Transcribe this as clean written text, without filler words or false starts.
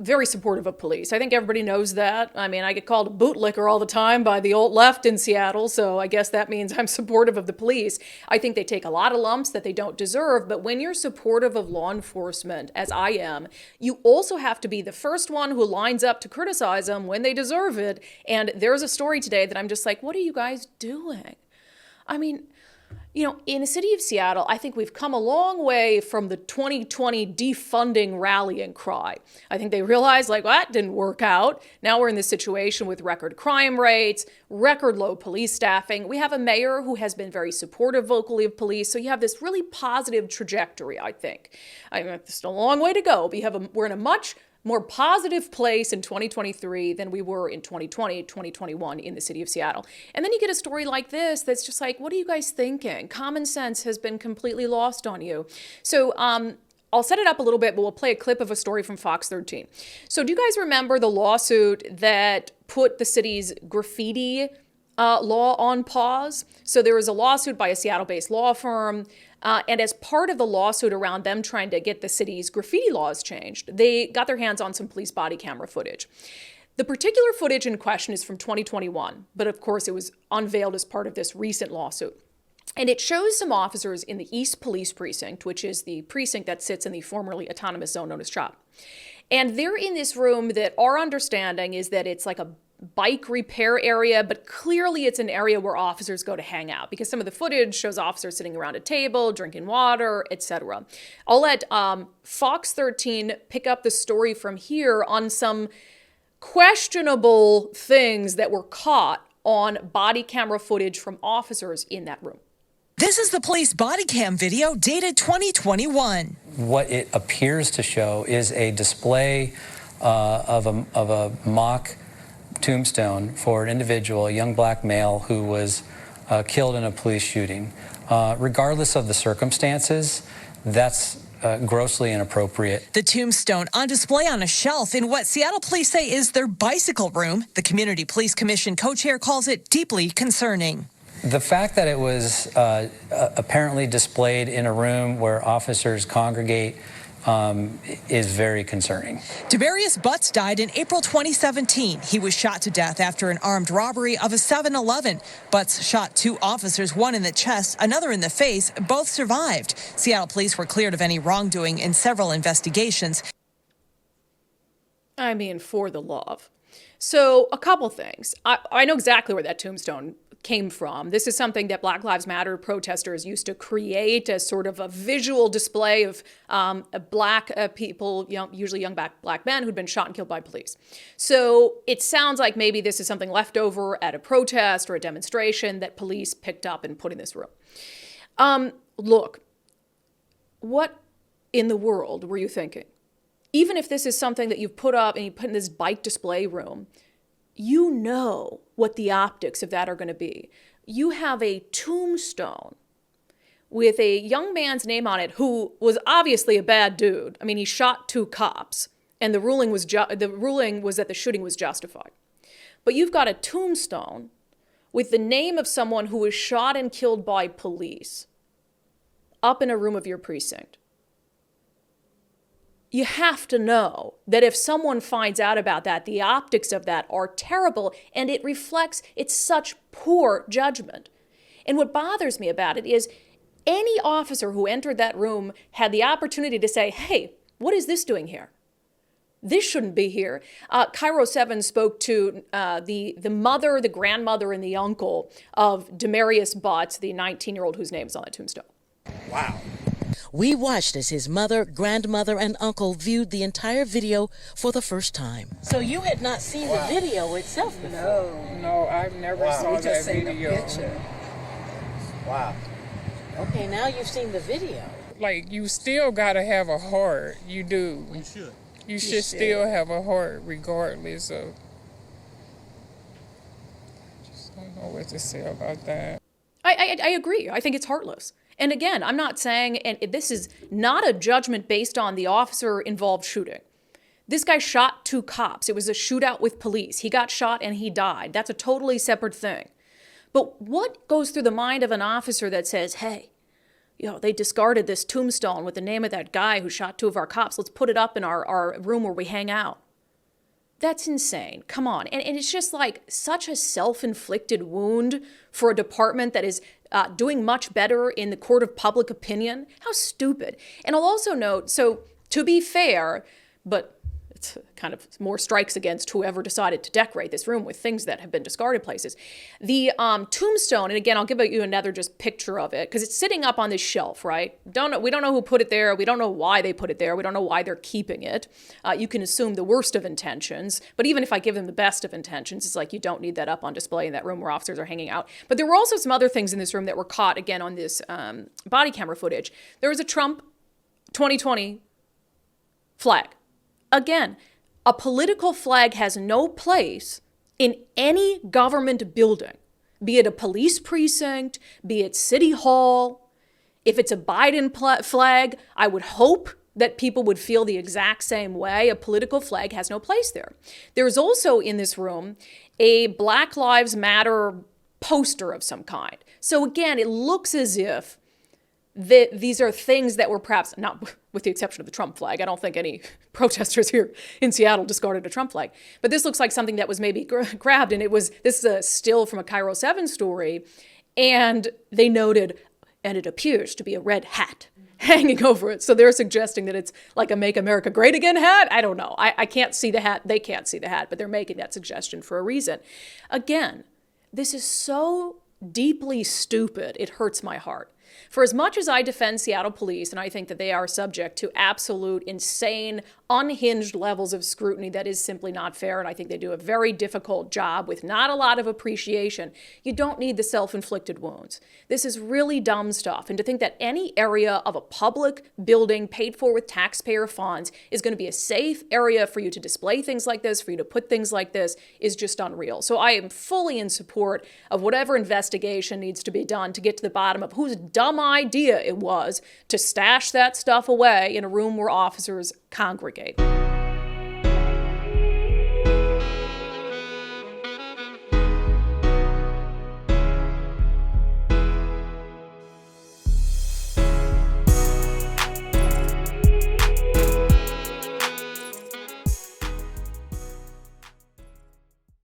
very supportive of police. I think everybody knows that. I mean, I get called a bootlicker all the time by the alt left in Seattle, so I guess that means I'm supportive of the police. I think they take a lot of lumps that they don't deserve, but when you're supportive of law enforcement, as I am, you also have to be the first one who lines up to criticize them when they deserve it. And there's a story today that I'm just like, what are you guys doing? I mean, in the city of Seattle, I think we've come a long way from the 2020 defunding rallying cry. I think they realized, well, that didn't work out. Now we're in this situation with record crime rates, record low police staffing. We have a mayor who has been very supportive vocally of police. So you have this really positive trajectory, I think. I mean, it's a long way to go. We're in a much more positive place in 2023 than we were in 2020, 2021 in the city of Seattle. And then you get a story like this that's just like, what are you guys thinking? Common sense has been completely lost on you. So I'll set it up a little bit, but we'll play a clip of a story from Fox 13. So do you guys remember the lawsuit that put the city's graffiti law on pause? So there was a lawsuit by a Seattle-based law firm. And as part of the lawsuit around them trying to get the city's graffiti laws changed, they got their hands on some police body camera footage. The particular footage in question is from 2021, but of course it was unveiled as part of this recent lawsuit. And it shows some officers in the East Police Precinct, which is the precinct that sits in the formerly autonomous zone known as CHOP. And they're in this room that our understanding is that it's like a bike repair area, but clearly it's an area where officers go to hang out because some of the footage shows officers sitting around a table, drinking water, etc. I'll let Fox 13 pick up the story from here on some questionable things that were caught on body camera footage from officers in that room. This is the police body cam video dated 2021. What it appears to show is a display of a mock tombstone for an individual, a young black male who was killed in a police shooting. Regardless of the circumstances, that's grossly inappropriate. The tombstone on display on a shelf in what Seattle police say is their bicycle room. The Community Police Commission co-chair calls it deeply concerning. The fact that it was apparently displayed in a room where officers congregate is very concerning. Demarius Butts died in April 2017. He was shot to death after an armed robbery of a 7-Eleven. Butts shot 2 officers, one in the chest, another in the face. Both survived. Seattle police were cleared of any wrongdoing in several investigations. I mean, for the love. So a couple things. I know exactly where that tombstone came from. This is something that Black Lives Matter protesters used to create as sort of a visual display of black people, usually young black men who'd been shot and killed by police. So it sounds like maybe this is something left over at a protest or a demonstration that police picked up and put in this room. Look, what in the world were you thinking? Even if this is something that you've put up and you put in this bike display room, you know what the optics of that are going to be. You have a tombstone with a young man's name on it who was obviously a bad dude. I mean, he shot 2 cops, and the ruling was that the shooting was justified. But you've got a tombstone with the name of someone who was shot and killed by police up in a room of your precinct. You have to know that if someone finds out about that, the optics of that are terrible, and it's such poor judgment. And what bothers me about it is any officer who entered that room had the opportunity to say, hey, what is this doing here? This shouldn't be here. Cairo 7 spoke to the mother, the grandmother, and the uncle of Demarius Butts, the 19-year-old whose name is on that tombstone. Wow. We watched as his mother, grandmother, and uncle viewed the entire video for the first time. So you had not seen the video itself before? No, I've never saw We just that seen video. the picture. Wow. Okay, now you've seen the video. Like, you still gotta have a heart. You do. You should. You should still have a heart regardless of. I just don't know what to say about that. I agree. I think it's heartless. And again, I'm not saying, and this is not a judgment based on the officer-involved shooting. This guy shot 2 cops. It was a shootout with police. He got shot and he died. That's a totally separate thing. But what goes through the mind of an officer that says, hey, they discarded this tombstone with the name of that guy who shot 2 of our cops. Let's put it up in our room where we hang out. That's insane. Come on. And it's just like such a self-inflicted wound for a department that is doing much better in the court of public opinion. How stupid. And I'll also note, so to be fair, but it's kind of more strikes against whoever decided to decorate this room with things that have been discarded places. The tombstone, and again, I'll give you another just picture of it, because it's sitting up on this shelf, right? We don't know who put it there. We don't know why they put it there. We don't know why they're keeping it. You can assume the worst of intentions, but even if I give them the best of intentions, it's like you don't need that up on display in that room where officers are hanging out. But there were also some other things in this room that were caught, again, on this body camera footage. There was a Trump 2020 flag. Again, a political flag has no place in any government building, be it a police precinct, be it City Hall. If it's a Biden flag, I would hope that people would feel the exact same way. A political flag has no place there. There's also in this room a Black Lives Matter poster of some kind. So again, it looks as if these are things that were perhaps, not with the exception of the Trump flag. I don't think any protesters here in Seattle discarded a Trump flag. But this looks like something that was maybe grabbed, and this is a still from a Cairo 7 story, and they noted, and it appears to be a red hat hanging over it. So they're suggesting that it's like a Make America Great Again hat. I don't know. I can't see the hat. They can't see the hat, but they're making that suggestion for a reason. Again, this is so deeply stupid, it hurts my heart. For as much as I defend Seattle police, and I think that they are subject to absolute, insane, unhinged levels of scrutiny that is simply not fair, and I think they do a very difficult job with not a lot of appreciation, you don't need the self-inflicted wounds. This is really dumb stuff. And to think that any area of a public building paid for with taxpayer funds is going to be a safe area for you to display things like this, for you to put things like this, is just unreal. So I am fully in support of whatever investigation needs to be done to get to the bottom of whose dumb idea it was to stash that stuff away in a room where officers congregate.